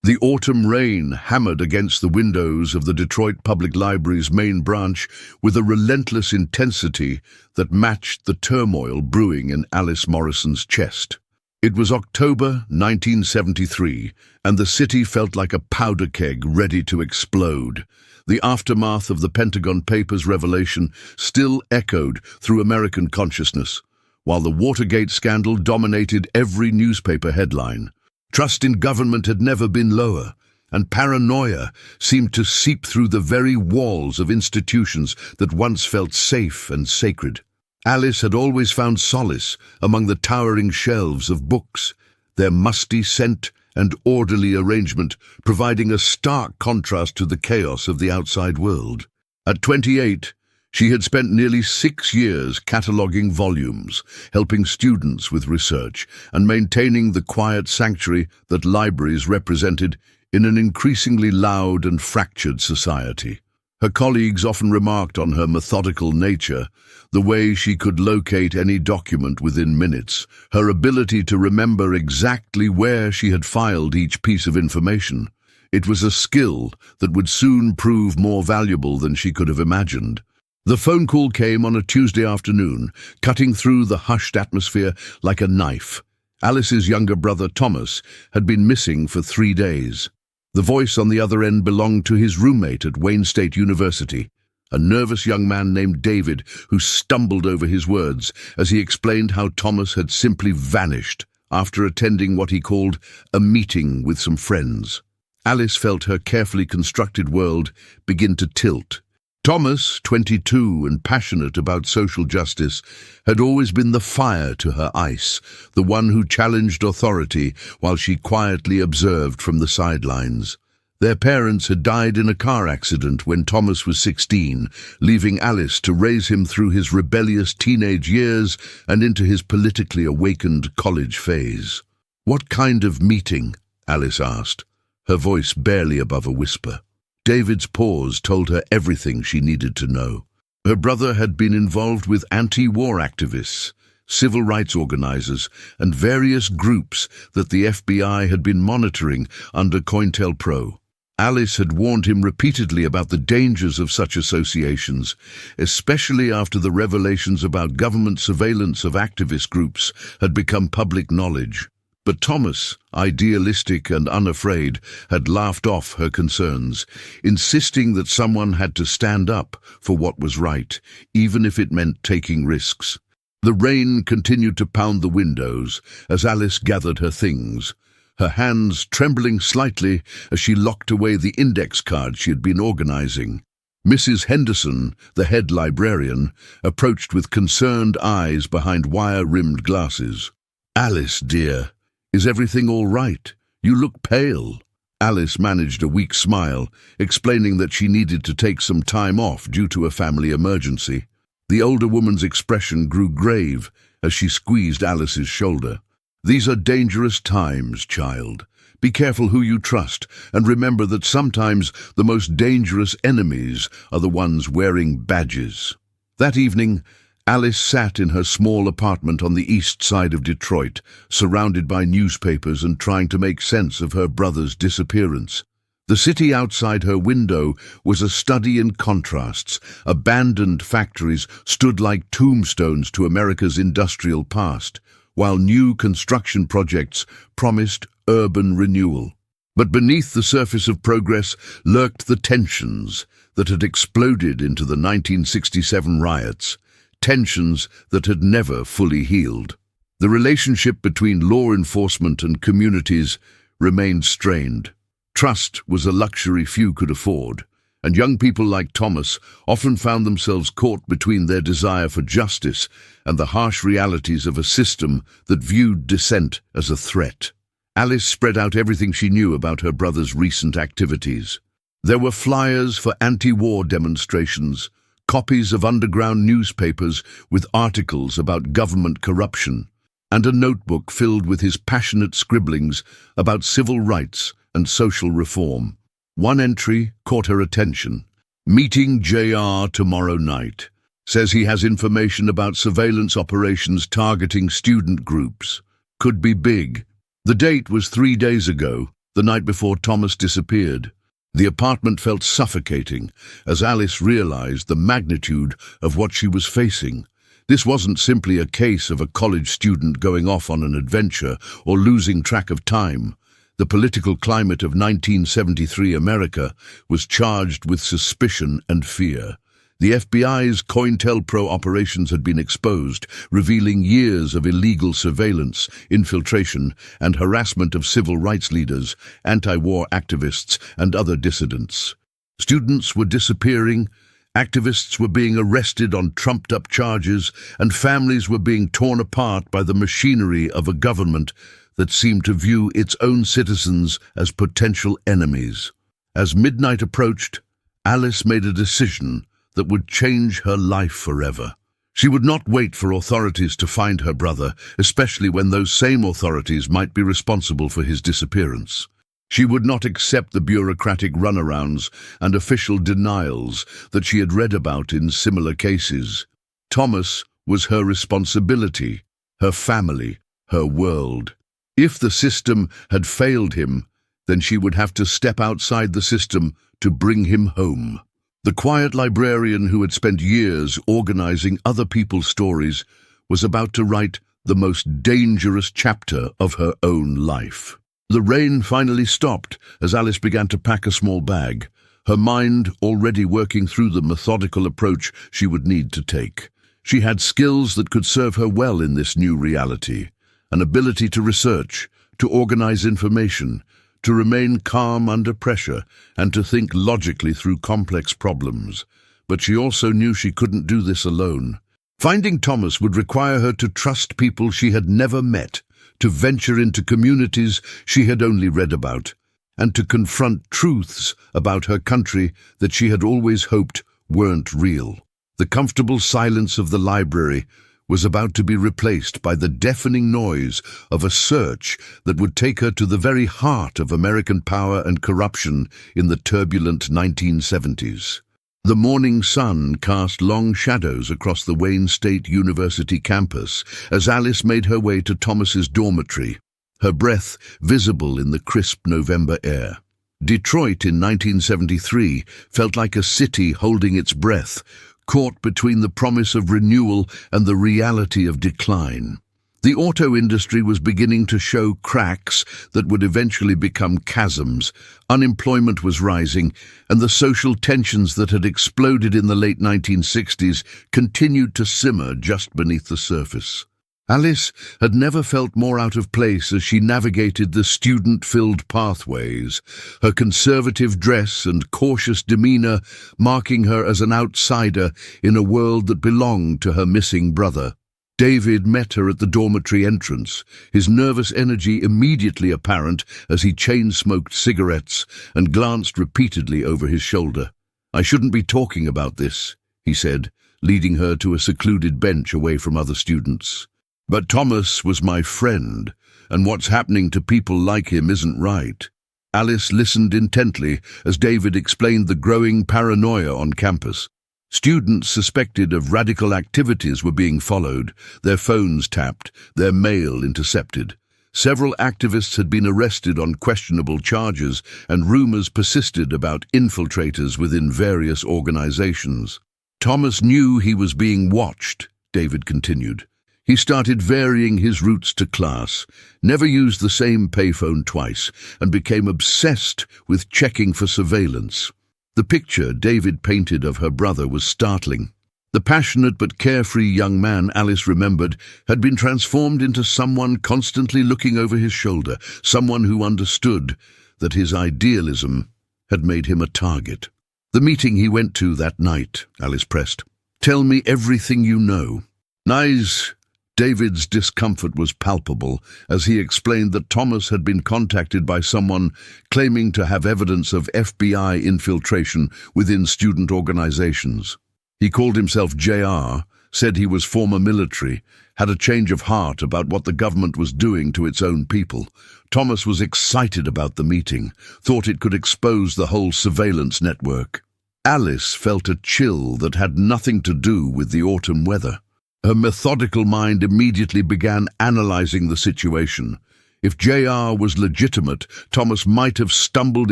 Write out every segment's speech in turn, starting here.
The autumn rain hammered against the windows of the Detroit Public Library's main branch with a relentless intensity that matched the turmoil brewing in Alice Morrison's chest. It was October 1973, and the city felt like a powder keg ready to explode. The aftermath of the Pentagon Papers revelation still echoed through American consciousness, while the Watergate scandal dominated every newspaper headline. Trust in government had never been lower, and paranoia seemed to seep through the very walls of institutions that once felt safe and sacred. Alice had always found solace among the towering shelves of books, their musty scent and orderly arrangement providing a stark contrast to the chaos of the outside world. At 28, she had spent nearly 6 years cataloguing volumes, helping students with research, and maintaining the quiet sanctuary that libraries represented in an increasingly loud and fractured society. Her colleagues often remarked on her methodical nature, the way she could locate any document within minutes, her ability to remember exactly where she had filed each piece of information. It was a skill that would soon prove more valuable than she could have imagined. The phone call came on a Tuesday afternoon, cutting through the hushed atmosphere like a knife. Alice's younger brother, Thomas, had been missing for 3 days. The voice on the other end belonged to his roommate at Wayne State University, a nervous young man named David who stumbled over his words as he explained how Thomas had simply vanished after attending what he called a meeting with some friends. Alice felt her carefully constructed world begin to tilt. Thomas, 22 and passionate about social justice, had always been the fire to her ice, the one who challenged authority while she quietly observed from the sidelines. Their parents had died in a car accident when Thomas was 16, leaving Alice to raise him through his rebellious teenage years and into his politically awakened college phase. "What kind of meeting?" Alice asked, her voice barely above a whisper. David's pause told her everything she needed to know. Her brother had been involved with anti-war activists, civil rights organizers, and various groups that the FBI had been monitoring under COINTELPRO. Alice had warned him repeatedly about the dangers of such associations, especially after the revelations about government surveillance of activist groups had become public knowledge. But Thomas, idealistic and unafraid, had laughed off her concerns, insisting that someone had to stand up for what was right, even if it meant taking risks. The rain continued to pound the windows as Alice gathered her things, her hands trembling slightly as she locked away the index cards she had been organizing. Mrs. Henderson, the head librarian, approached with concerned eyes behind wire-rimmed glasses. "Alice, dear, is everything all right? You look pale." Alice managed a weak smile, explaining that she needed to take some time off due to a family emergency. The older woman's expression grew grave as she squeezed Alice's shoulder. "These are dangerous times, child. Be careful who you trust, and remember that sometimes the most dangerous enemies are the ones wearing badges." That evening, Alice sat in her small apartment on the east side of Detroit, surrounded by newspapers and trying to make sense of her brother's disappearance. The city outside her window was a study in contrasts. Abandoned factories stood like tombstones to America's industrial past, while new construction projects promised urban renewal. But beneath the surface of progress lurked the tensions that had exploded into the 1967 riots. Tensions that had never fully healed. The relationship between law enforcement and communities remained strained. Trust was a luxury few could afford, and young people like Thomas often found themselves caught between their desire for justice and the harsh realities of a system that viewed dissent as a threat. Alice spread out everything she knew about her brother's recent activities. There were flyers for anti-war demonstrations, copies of underground newspapers with articles about government corruption, and a notebook filled with his passionate scribblings about civil rights and social reform. One entry caught her attention. "Meeting JR tomorrow night. Says he has information about surveillance operations targeting student groups. Could be big." The date was 3 days ago, the night before Thomas disappeared. The apartment felt suffocating as Alice realized the magnitude of what she was facing. This wasn't simply a case of a college student going off on an adventure or losing track of time. The political climate of 1973 America was charged with suspicion and fear. The FBI's COINTELPRO operations had been exposed, revealing years of illegal surveillance, infiltration, and harassment of civil rights leaders, anti-war activists, and other dissidents. Students were disappearing, activists were being arrested on trumped-up charges, and families were being torn apart by the machinery of a government that seemed to view its own citizens as potential enemies. As midnight approached, Alice made a decision that would change her life forever. She would not wait for authorities to find her brother, especially when those same authorities might be responsible for his disappearance. She would not accept the bureaucratic runarounds and official denials that she had read about in similar cases. Thomas was her responsibility, her family, her world. If the system had failed him, then she would have to step outside the system to bring him home. The quiet librarian who had spent years organizing other people's stories was about to write the most dangerous chapter of her own life. The rain finally stopped as Alice began to pack a small bag, her mind already working through the methodical approach she would need to take. She had skills that could serve her well in this new reality, an ability to research, to organize information, to remain calm under pressure, and to think logically through complex problems. But she also knew she couldn't do this alone. Finding Thomas would require her to trust people she had never met, to venture into communities she had only read about, and to confront truths about her country that she had always hoped weren't real. The comfortable silence of the library was about to be replaced by the deafening noise of a search that would take her to the very heart of American power and corruption in the turbulent 1970s. The morning sun cast long shadows across the Wayne State University campus as Alice made her way to Thomas's dormitory, her breath visible in the crisp November air. Detroit in 1973 felt like a city holding its breath, caught between the promise of renewal and the reality of decline. The auto industry was beginning to show cracks that would eventually become chasms. Unemployment was rising, and the social tensions that had exploded in the late 1960s continued to simmer just beneath the surface. Alice had never felt more out of place as she navigated the student-filled pathways, her conservative dress and cautious demeanor marking her as an outsider in a world that belonged to her missing brother. David met her at the dormitory entrance, his nervous energy immediately apparent as he chain-smoked cigarettes and glanced repeatedly over his shoulder. "I shouldn't be talking about this," he said, leading her to a secluded bench away from other students. "But Thomas was my friend, and what's happening to people like him isn't right." Alice listened intently as David explained the growing paranoia on campus. Students suspected of radical activities were being followed, their phones tapped, their mail intercepted. Several activists had been arrested on questionable charges, and rumors persisted about infiltrators within various organizations. "Thomas knew he was being watched," David continued. He started varying his routes to class, never used the same payphone twice, and became obsessed with checking for surveillance. The picture David painted of her brother was startling. The passionate but carefree young man Alice remembered had been transformed into someone constantly looking over his shoulder, someone who understood that his idealism had made him a target. "The meeting he went to that night," Alice pressed. "Tell me everything you know." "Nice." David's discomfort was palpable as he explained that Thomas had been contacted by someone claiming to have evidence of FBI infiltration within student organizations. He called himself JR, said he was former military, had a change of heart about what the government was doing to its own people. Thomas was excited about the meeting, thought it could expose the whole surveillance network. Alice felt a chill that had nothing to do with the autumn weather. Her methodical mind immediately began analyzing the situation. If JR was legitimate, Thomas might have stumbled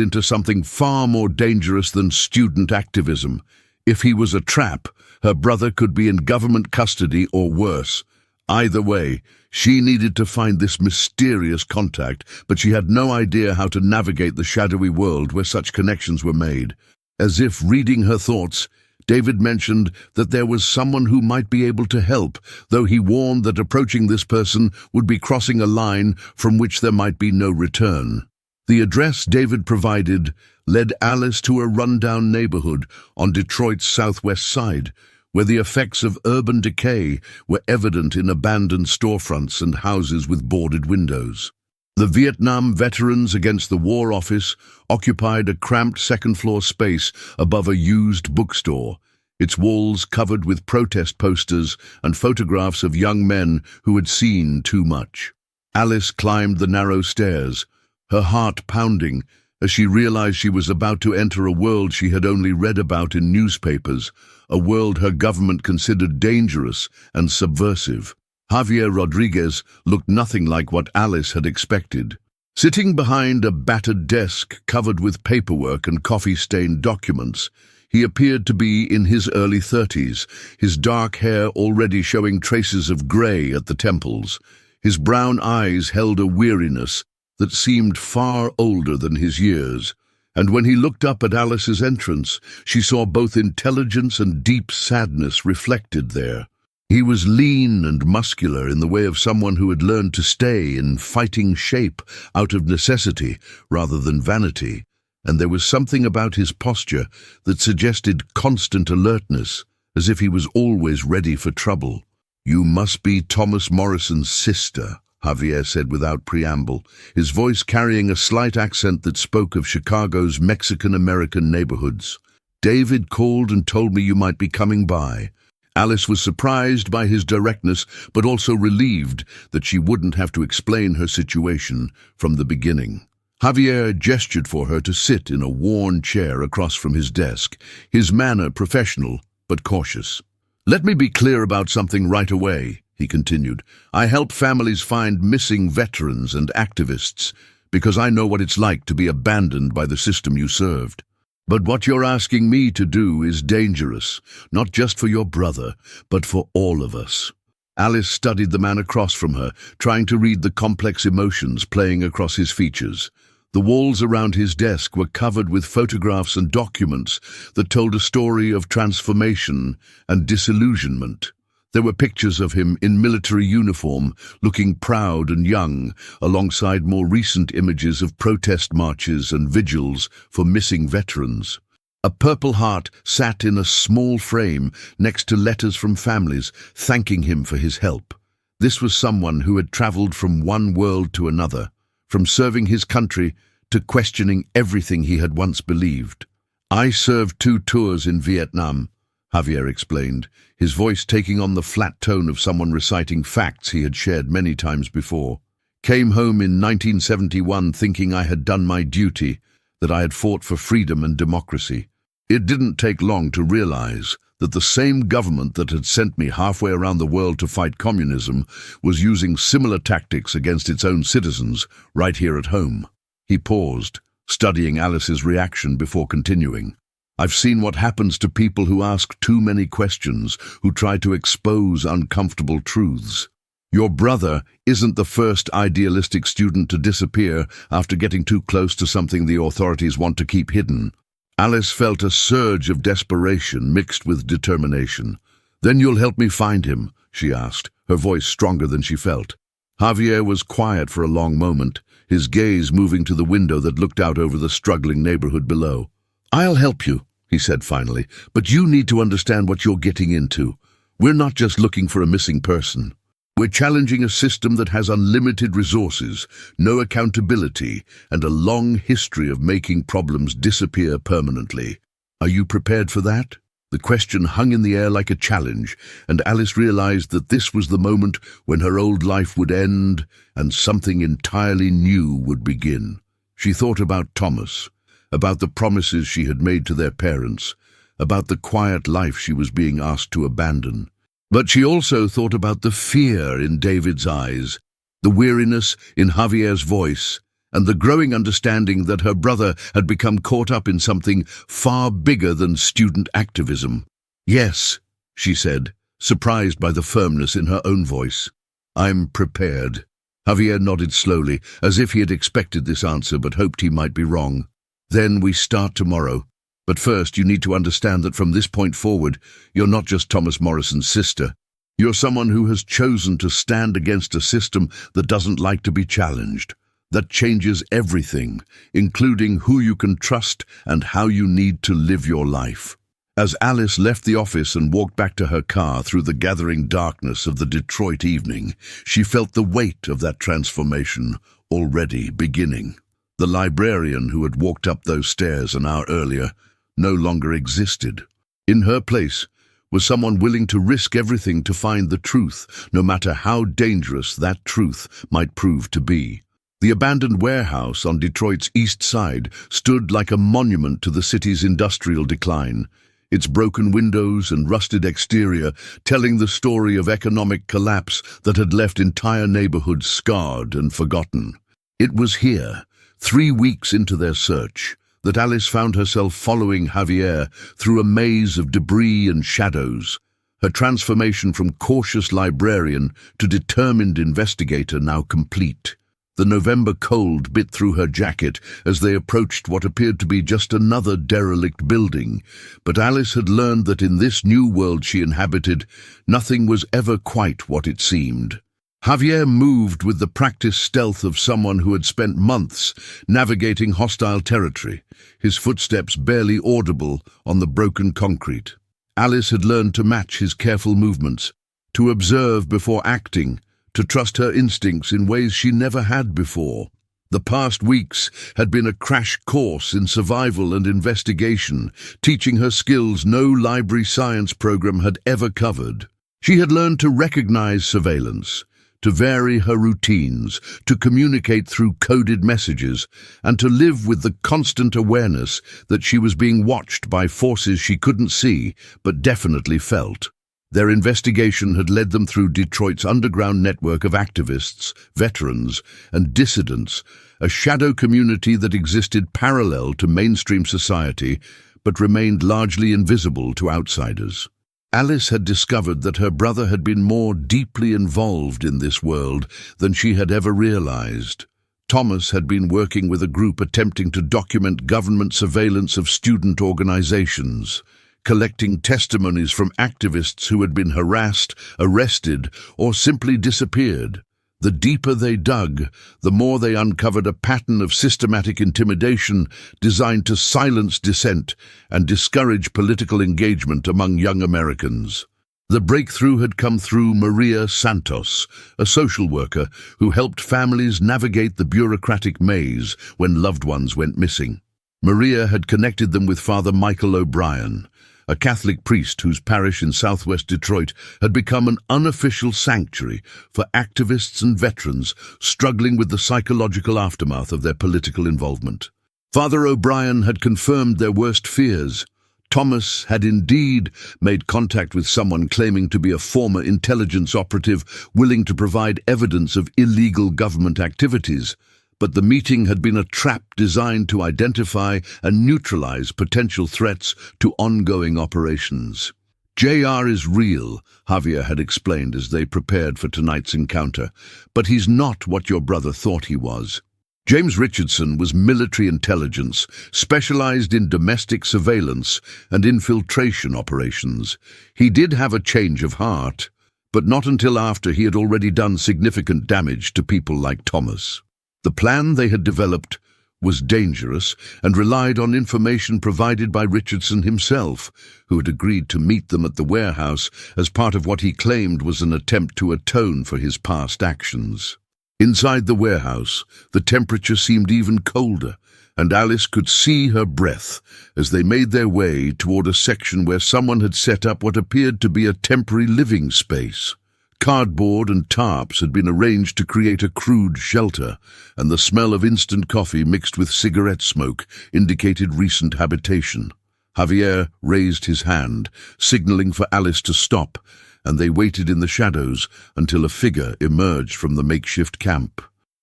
into something far more dangerous than student activism. If he was a trap, her brother could be in government custody or worse. Either way, she needed to find this mysterious contact, but she had no idea how to navigate the shadowy world where such connections were made. As if reading her thoughts, David mentioned that there was someone who might be able to help, though he warned that approaching this person would be crossing a line from which there might be no return. The address David provided led Alice to a rundown neighborhood on Detroit's southwest side, where the effects of urban decay were evident in abandoned storefronts and houses with boarded windows. The Vietnam Veterans Against the War office occupied a cramped second-floor space above a used bookstore, its walls covered with protest posters and photographs of young men who had seen too much. Alice climbed the narrow stairs, her heart pounding as she realized she was about to enter a world she had only read about in newspapers, a world her government considered dangerous and subversive. Javier Rodriguez looked nothing like what Alice had expected. Sitting behind a battered desk covered with paperwork and coffee-stained documents, he appeared to be in his early 30s, his dark hair already showing traces of grey at the temples. His brown eyes held a weariness that seemed far older than his years, and when he looked up at Alice's entrance, she saw both intelligence and deep sadness reflected there. He was lean and muscular in the way of someone who had learned to stay in fighting shape out of necessity rather than vanity, and there was something about his posture that suggested constant alertness, as if he was always ready for trouble. "You must be Thomas Morrison's sister," Javier said without preamble, his voice carrying a slight accent that spoke of Chicago's Mexican-American neighborhoods. "David called and told me you might be coming by." Alice was surprised by his directness, but also relieved that she wouldn't have to explain her situation from the beginning. Javier gestured for her to sit in a worn chair across from his desk, his manner professional but cautious. "Let me be clear about something right away," he continued. "I help families find missing veterans and activists because I know what it's like to be abandoned by the system you served. But what you're asking me to do is dangerous, not just for your brother, but for all of us." Alice studied the man across from her, trying to read the complex emotions playing across his features. The walls around his desk were covered with photographs and documents that told a story of transformation and disillusionment. There were pictures of him in military uniform, looking proud and young, alongside more recent images of protest marches and vigils for missing veterans. A purple heart sat in a small frame next to letters from families thanking him for his help. This was someone who had traveled from one world to another, from serving his country to questioning everything he had once believed. "I served 2 tours in Vietnam," Javier explained, his voice taking on the flat tone of someone reciting facts he had shared many times before. "Came home in 1971 thinking I had done my duty, that I had fought for freedom and democracy. It didn't take long to realize that the same government that had sent me halfway around the world to fight communism was using similar tactics against its own citizens right here at home." He paused, studying Alice's reaction before continuing. "I've seen what happens to people who ask too many questions, who try to expose uncomfortable truths. Your brother isn't the first idealistic student to disappear after getting too close to something the authorities want to keep hidden." Alice felt a surge of desperation mixed with determination. "Then you'll help me find him?" she asked, her voice stronger than she felt. Javier was quiet for a long moment, his gaze moving to the window that looked out over the struggling neighborhood below. "I'll help you," he said finally, "but you need to understand what you're getting into. We're not just looking for a missing person. We're challenging a system that has unlimited resources, no accountability, and a long history of making problems disappear permanently. Are you prepared for that?" The question hung in the air like a challenge, and Alice realized that this was the moment when her old life would end and something entirely new would begin. She thought about Thomas, about the promises she had made to their parents, about the quiet life she was being asked to abandon. But she also thought about the fear in David's eyes, the weariness in Javier's voice, and the growing understanding that her brother had become caught up in something far bigger than student activism. "Yes," she said, surprised by the firmness in her own voice. "I'm prepared." Javier nodded slowly, as if he had expected this answer but hoped he might be wrong. "Then we start tomorrow. But first, you need to understand that from this point forward, you're not just Thomas Morrison's sister. You're someone who has chosen to stand against a system that doesn't like to be challenged. That changes everything, including who you can trust and how you need to live your life." As Alice left the office and walked back to her car through the gathering darkness of the Detroit evening, she felt the weight of that transformation already beginning. The librarian who had walked up those stairs an hour earlier no longer existed. In her place was someone willing to risk everything to find the truth, no matter how dangerous that truth might prove to be. The abandoned warehouse on Detroit's east side stood like a monument to the city's industrial decline, its broken windows and rusted exterior telling the story of economic collapse that had left entire neighborhoods scarred and forgotten. It was here, 3 weeks into their search, that Alice found herself following Javier through a maze of debris and shadows, her transformation from cautious librarian to determined investigator now complete. The November cold bit through her jacket as they approached what appeared to be just another derelict building, but Alice had learned that in this new world she inhabited, nothing was ever quite what it seemed. Javier moved with the practiced stealth of someone who had spent months navigating hostile territory, his footsteps barely audible on the broken concrete. Alice had learned to match his careful movements, to observe before acting, to trust her instincts in ways she never had before. The past weeks had been a crash course in survival and investigation, teaching her skills no library science program had ever covered. She had learned to recognize surveillance, to vary her routines, to communicate through coded messages, and to live with the constant awareness that she was being watched by forces she couldn't see but definitely felt. Their investigation had led them through Detroit's underground network of activists, veterans, and dissidents, a shadow community that existed parallel to mainstream society but remained largely invisible to outsiders. Alice had discovered that her brother had been more deeply involved in this world than she had ever realized. Thomas had been working with a group attempting to document government surveillance of student organizations, collecting testimonies from activists who had been harassed, arrested, or simply disappeared. The deeper they dug, the more they uncovered a pattern of systematic intimidation designed to silence dissent and discourage political engagement among young Americans. The breakthrough had come through Maria Santos, a social worker who helped families navigate the bureaucratic maze when loved ones went missing. Maria had connected them with Father Michael O'Brien, a Catholic priest whose parish in southwest Detroit had become an unofficial sanctuary for activists and veterans struggling with the psychological aftermath of their political involvement. Father O'Brien had confirmed their worst fears. Thomas had indeed made contact with someone claiming to be a former intelligence operative willing to provide evidence of illegal government activities. But the meeting had been a trap designed to identify and neutralize potential threats to ongoing operations. "JR is real," Javier had explained as they prepared for tonight's encounter, "but he's not what your brother thought he was." James Richardson was military intelligence, specialized in domestic surveillance and infiltration operations. He did have a change of heart, but not until after he had already done significant damage to people like Thomas. The plan they had developed was dangerous and relied on information provided by Richardson himself, who had agreed to meet them at the warehouse as part of what he claimed was an attempt to atone for his past actions. Inside the warehouse, the temperature seemed even colder, and Alice could see her breath as they made their way toward a section where someone had set up what appeared to be a temporary living space. Cardboard and tarps had been arranged to create a crude shelter, and the smell of instant coffee mixed with cigarette smoke indicated recent habitation. Javier raised his hand, signaling for Alice to stop, and they waited in the shadows until a figure emerged from the makeshift camp.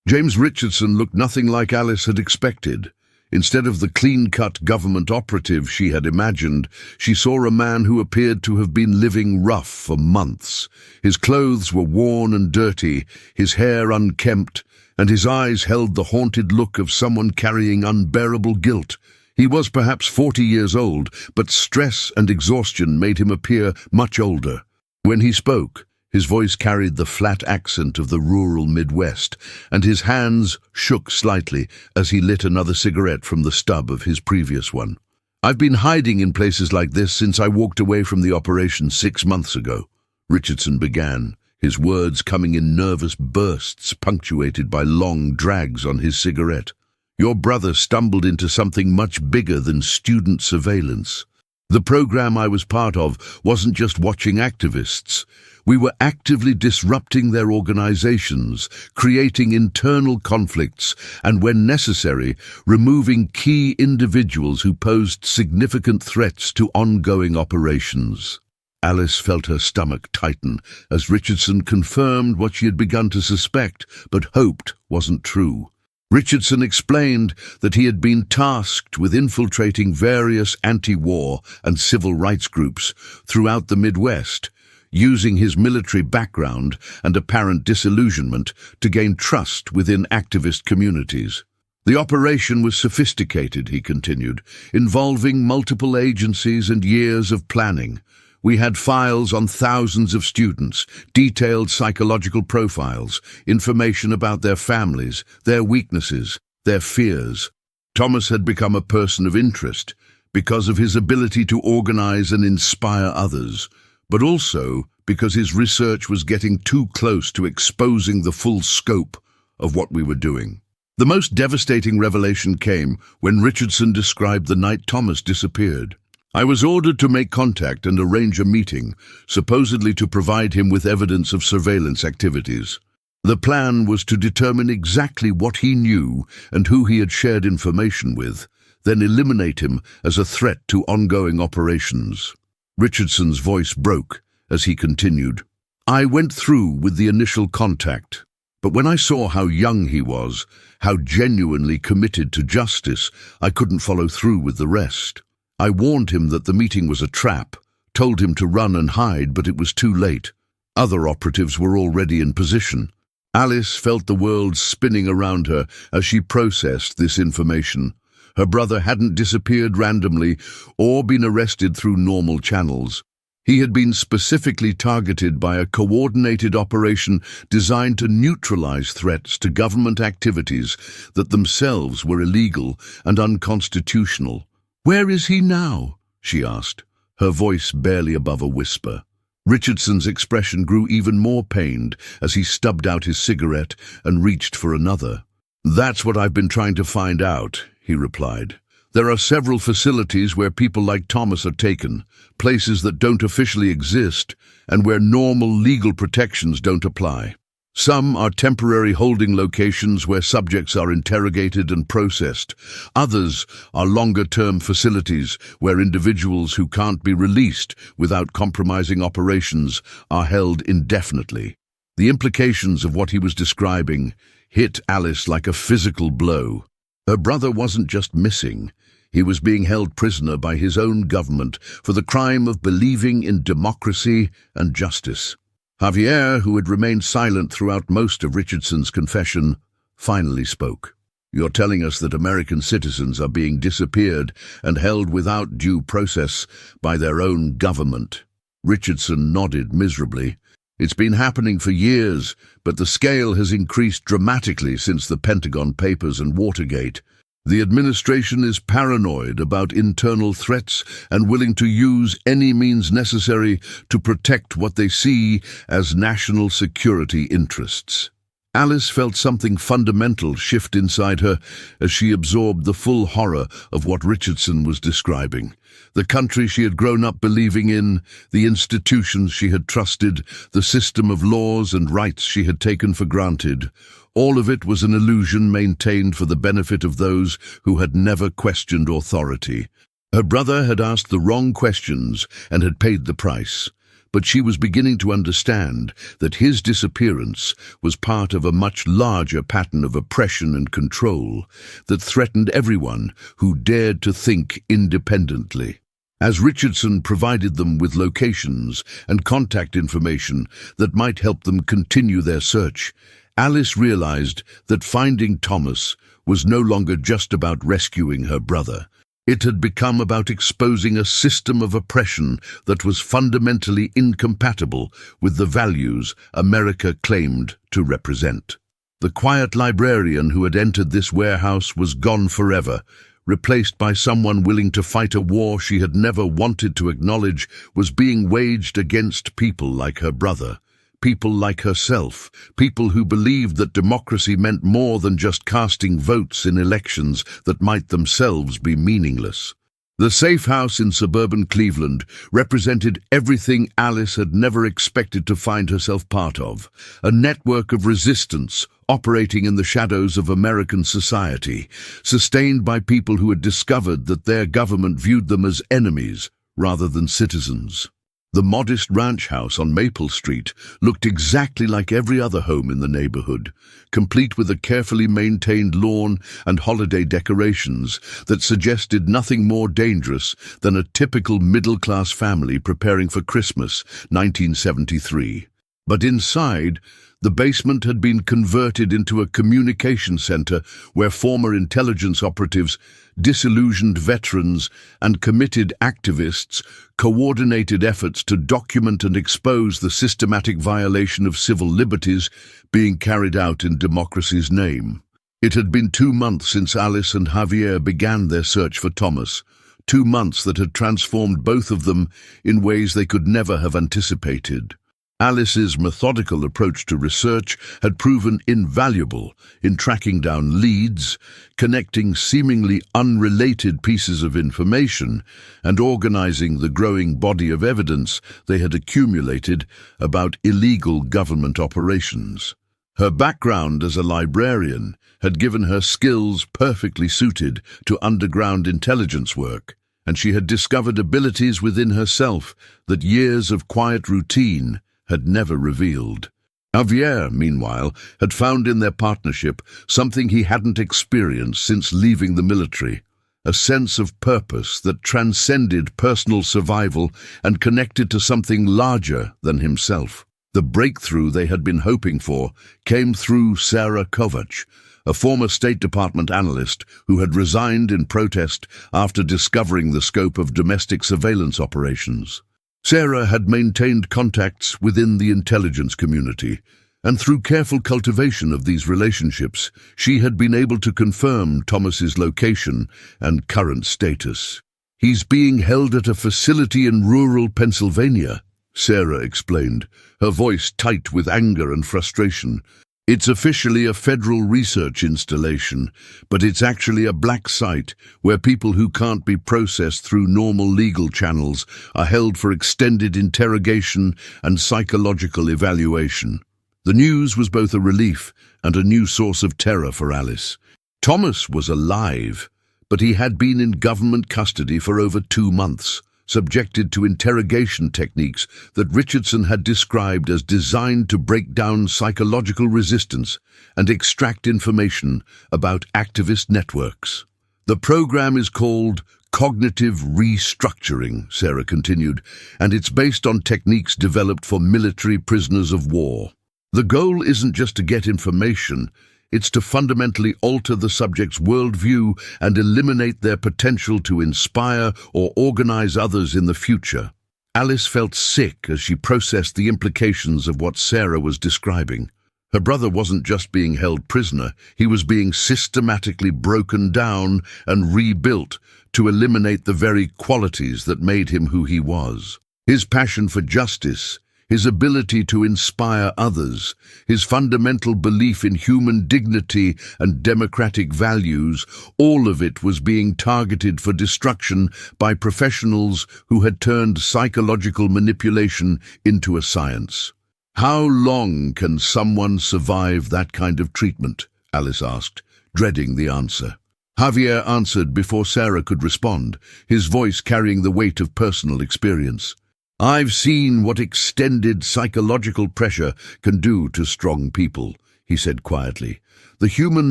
James Richardson looked nothing like Alice had expected. Instead of the clean-cut government operative she had imagined, she saw a man who appeared to have been living rough for months. His clothes were worn and dirty, his hair unkempt, and his eyes held the haunted look of someone carrying unbearable guilt. He was perhaps 40 years old, but stress and exhaustion made him appear much older. When he spoke, his voice carried the flat accent of the rural Midwest, and his hands shook slightly as he lit another cigarette from the stub of his previous one. "I've been hiding in places like this since I walked away from the operation 6 months ago," Richardson began, his words coming in nervous bursts punctuated by long drags on his cigarette. "Your brother stumbled into something much bigger than student surveillance. The program I was part of wasn't just watching activists. We were actively disrupting their organizations, creating internal conflicts, and when necessary, removing key individuals who posed significant threats to ongoing operations." Alice felt her stomach tighten as Richardson confirmed what she had begun to suspect, but hoped wasn't true. Richardson explained that he had been tasked with infiltrating various anti-war and civil rights groups throughout the Midwest, using his military background and apparent disillusionment to gain trust within activist communities. "The operation was sophisticated," he continued, "involving multiple agencies and years of planning. We had files on thousands of students, detailed psychological profiles, information about their families, their weaknesses, their fears. Thomas had become a person of interest because of his ability to organize and inspire others, but also because his research was getting too close to exposing the full scope of what we were doing." The most devastating revelation came when Richardson described the night Thomas disappeared. "I was ordered to make contact and arrange a meeting, supposedly to provide him with evidence of surveillance activities. The plan was to determine exactly what he knew and who he had shared information with, then eliminate him as a threat to ongoing operations." Richardson's voice broke as he continued. "I went through with the initial contact, but when I saw how young he was, how genuinely committed to justice, I couldn't follow through with the rest. I warned him that the meeting was a trap, told him to run and hide, but it was too late. Other operatives were already in position." Alice felt the world spinning around her as she processed this information. Her brother hadn't disappeared randomly or been arrested through normal channels. He had been specifically targeted by a coordinated operation designed to neutralize threats to government activities that themselves were illegal and unconstitutional. "Where is he now?" she asked, her voice barely above a whisper. Richardson's expression grew even more pained as he stubbed out his cigarette and reached for another. "That's what I've been trying to find out," he replied. "There are several facilities where people like Thomas are taken, places that don't officially exist, and where normal legal protections don't apply. Some are temporary holding locations where subjects are interrogated and processed. Others are longer-term facilities where individuals who can't be released without compromising operations are held indefinitely." The implications of what he was describing hit Alice like a physical blow. Her brother wasn't just missing. He was being held prisoner by his own government for the crime of believing in democracy and justice. Javier, who had remained silent throughout most of Richardson's confession, finally spoke. "You're telling us that American citizens are being disappeared and held without due process by their own government?" Richardson nodded miserably. "It's been happening for years, but the scale has increased dramatically since the Pentagon Papers and Watergate. The administration is paranoid about internal threats and willing to use any means necessary to protect what they see as national security interests." Alice felt something fundamental shift inside her as she absorbed the full horror of what Richardson was describing. The country she had grown up believing in, the institutions she had trusted, the system of laws and rights she had taken for granted. All of it was an illusion maintained for the benefit of those who had never questioned authority. Her brother had asked the wrong questions and had paid the price. But she was beginning to understand that his disappearance was part of a much larger pattern of oppression and control that threatened everyone who dared to think independently. As Richardson provided them with locations and contact information that might help them continue their search, Alice realized that finding Thomas was no longer just about rescuing her brother. It had become about exposing a system of oppression that was fundamentally incompatible with the values America claimed to represent. The quiet librarian who had entered this warehouse was gone forever, replaced by someone willing to fight a war she had never wanted to acknowledge was being waged against people like her brother. People like herself, people who believed that democracy meant more than just casting votes in elections that might themselves be meaningless. The safe house in suburban Cleveland represented everything Alice had never expected to find herself part of, a network of resistance operating in the shadows of American society, sustained by people who had discovered that their government viewed them as enemies rather than citizens. The modest ranch house on Maple Street looked exactly like every other home in the neighborhood, complete with a carefully maintained lawn and holiday decorations that suggested nothing more dangerous than a typical middle-class family preparing for Christmas, 1973. But inside, the basement had been converted into a communication center where former intelligence operatives, disillusioned veterans, and committed activists coordinated efforts to document and expose the systematic violation of civil liberties being carried out in democracy's name. It had been 2 months since Alice and Javier began their search for Thomas, 2 months that had transformed both of them in ways they could never have anticipated. Alice's methodical approach to research had proven invaluable in tracking down leads, connecting seemingly unrelated pieces of information, and organizing the growing body of evidence they had accumulated about illegal government operations. Her background as a librarian had given her skills perfectly suited to underground intelligence work, and she had discovered abilities within herself that years of quiet routine had never revealed. Javier, meanwhile, had found in their partnership something he hadn't experienced since leaving the military, a sense of purpose that transcended personal survival and connected to something larger than himself. The breakthrough they had been hoping for came through Sarah Kovac, a former State Department analyst who had resigned in protest after discovering the scope of domestic surveillance operations. Sarah had maintained contacts within the intelligence community, and through careful cultivation of these relationships, she had been able to confirm Thomas's location and current status. "He's being held at a facility in rural Pennsylvania," Sarah explained, her voice tight with anger and frustration. "It's officially a federal research installation, but it's actually a black site where people who can't be processed through normal legal channels are held for extended interrogation and psychological evaluation." The news was both a relief and a new source of terror for Alice. Thomas was alive, but he had been in government custody for over 2 months, subjected to interrogation techniques that Richardson had described as designed to break down psychological resistance and extract information about activist networks. "The program is called cognitive restructuring," Sarah continued, "and it's based on techniques developed for military prisoners of war. The goal isn't just to get information, it's to fundamentally alter the subject's worldview and eliminate their potential to inspire or organize others in the future." Alice felt sick as she processed the implications of what Sarah was describing. Her brother wasn't just being held prisoner, he was being systematically broken down and rebuilt to eliminate the very qualities that made him who he was. His passion for justice, his ability to inspire others, his fundamental belief in human dignity and democratic values, all of it was being targeted for destruction by professionals who had turned psychological manipulation into a science. "How long can someone survive that kind of treatment?" Alice asked, dreading the answer. Javier answered before Sarah could respond, his voice carrying the weight of personal experience. "I've seen what extended psychological pressure can do to strong people," he said quietly. "The human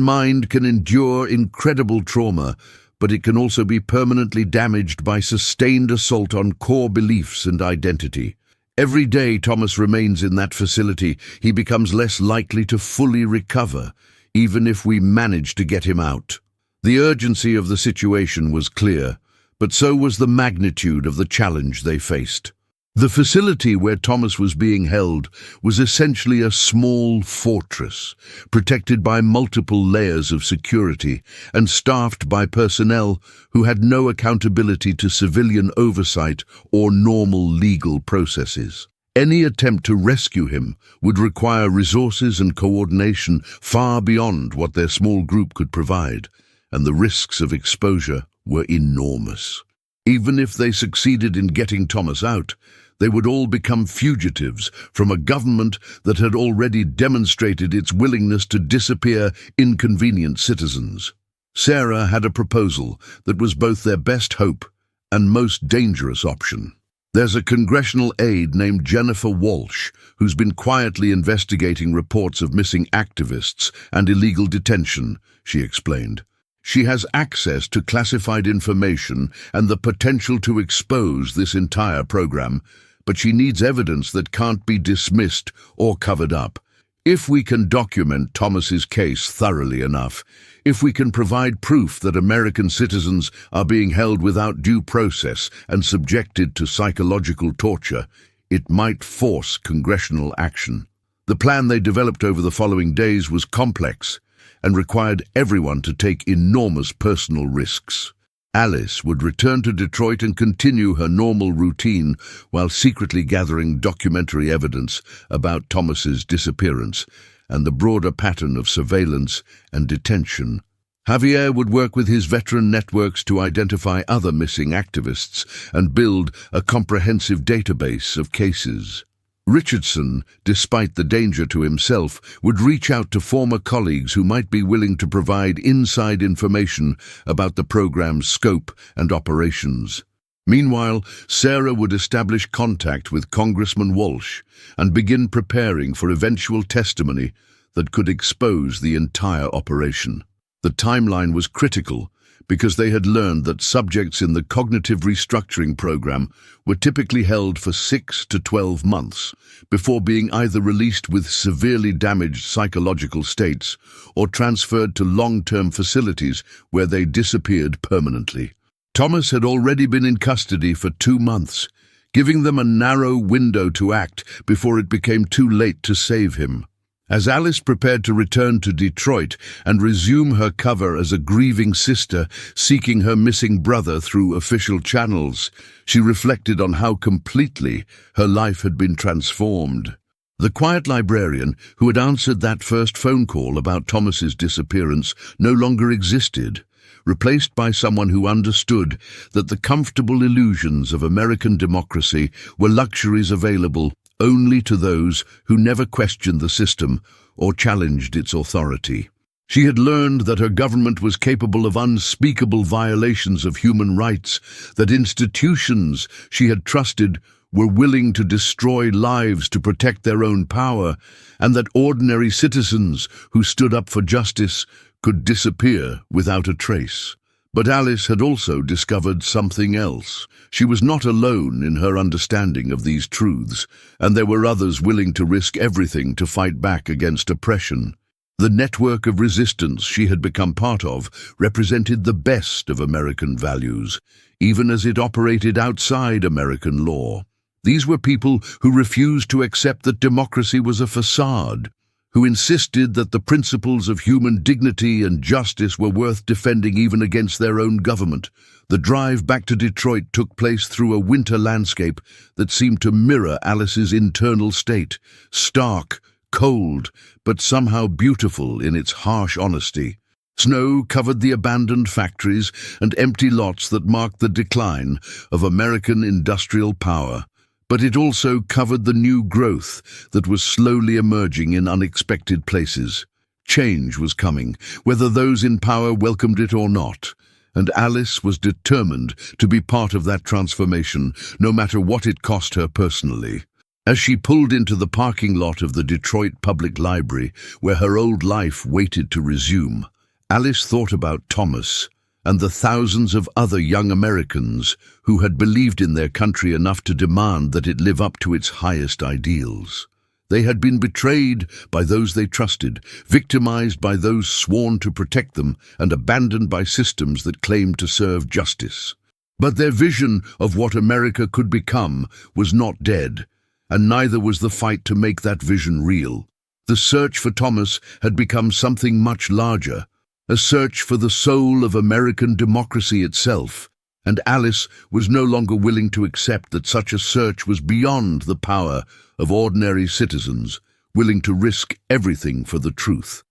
mind can endure incredible trauma, but it can also be permanently damaged by sustained assault on core beliefs and identity. Every day Thomas remains in that facility, he becomes less likely to fully recover, even if we manage to get him out." The urgency of the situation was clear, but so was the magnitude of the challenge they faced. The facility where Thomas was being held was essentially a small fortress, protected by multiple layers of security and staffed by personnel who had no accountability to civilian oversight or normal legal processes. Any attempt to rescue him would require resources and coordination far beyond what their small group could provide, and the risks of exposure were enormous. Even if they succeeded in getting Thomas out, they would all become fugitives from a government that had already demonstrated its willingness to disappear inconvenient citizens. Sarah had a proposal that was both their best hope and most dangerous option. "There's a congressional aide named Jennifer Walsh who's been quietly investigating reports of missing activists and illegal detention," she explained. "She has access to classified information and the potential to expose this entire program, but she needs evidence that can't be dismissed or covered up. If we can document Thomas's case thoroughly enough, if we can provide proof that American citizens are being held without due process and subjected to psychological torture, it might force congressional action." The plan they developed over the following days was complex and required everyone to take enormous personal risks. Alice would return to Detroit and continue her normal routine while secretly gathering documentary evidence about Thomas's disappearance and the broader pattern of surveillance and detention. Javier would work with his veteran networks to identify other missing activists and build a comprehensive database of cases. Richardson, despite the danger to himself, would reach out to former colleagues who might be willing to provide inside information about the program's scope and operations. Meanwhile, Sarah would establish contact with Congressman Walsh and begin preparing for eventual testimony that could expose the entire operation. The timeline was critical because they had learned that subjects in the cognitive restructuring program were typically held for 6 to 12 months before being either released with severely damaged psychological states or transferred to long-term facilities where they disappeared permanently. Thomas had already been in custody for 2 months, giving them a narrow window to act before it became too late to save him. As Alice prepared to return to Detroit and resume her cover as a grieving sister seeking her missing brother through official channels, she reflected on how completely her life had been transformed. The quiet librarian who had answered that first phone call about Thomas's disappearance no longer existed, replaced by someone who understood that the comfortable illusions of American democracy were luxuries available only to those who never questioned the system or challenged its authority. She had learned that her government was capable of unspeakable violations of human rights, that institutions she had trusted were willing to destroy lives to protect their own power, and that ordinary citizens who stood up for justice could disappear without a trace. But Alice had also discovered something else. She was not alone in her understanding of these truths, and there were others willing to risk everything to fight back against oppression. The network of resistance she had become part of represented the best of American values, even as it operated outside American law. These were people who refused to accept that democracy was a facade, who insisted that the principles of human dignity and justice were worth defending even against their own government. The drive back to Detroit took place through a winter landscape that seemed to mirror Alice's internal state, stark, cold, but somehow beautiful in its harsh honesty. Snow covered the abandoned factories and empty lots that marked the decline of American industrial power. But it also covered the new growth that was slowly emerging in unexpected places. Change was coming, whether those in power welcomed it or not, and Alice was determined to be part of that transformation, no matter what it cost her personally. As she pulled into the parking lot of the Detroit Public Library, where her old life waited to resume, Alice thought about Thomas and the thousands of other young Americans who had believed in their country enough to demand that it live up to its highest ideals. They had been betrayed by those they trusted, victimized by those sworn to protect them, and abandoned by systems that claimed to serve justice. But their vision of what America could become was not dead, and neither was the fight to make that vision real. The search for Thomas had become something much larger, a search for the soul of American democracy itself, and Alice was no longer willing to accept that such a search was beyond the power of ordinary citizens, willing to risk everything for the truth.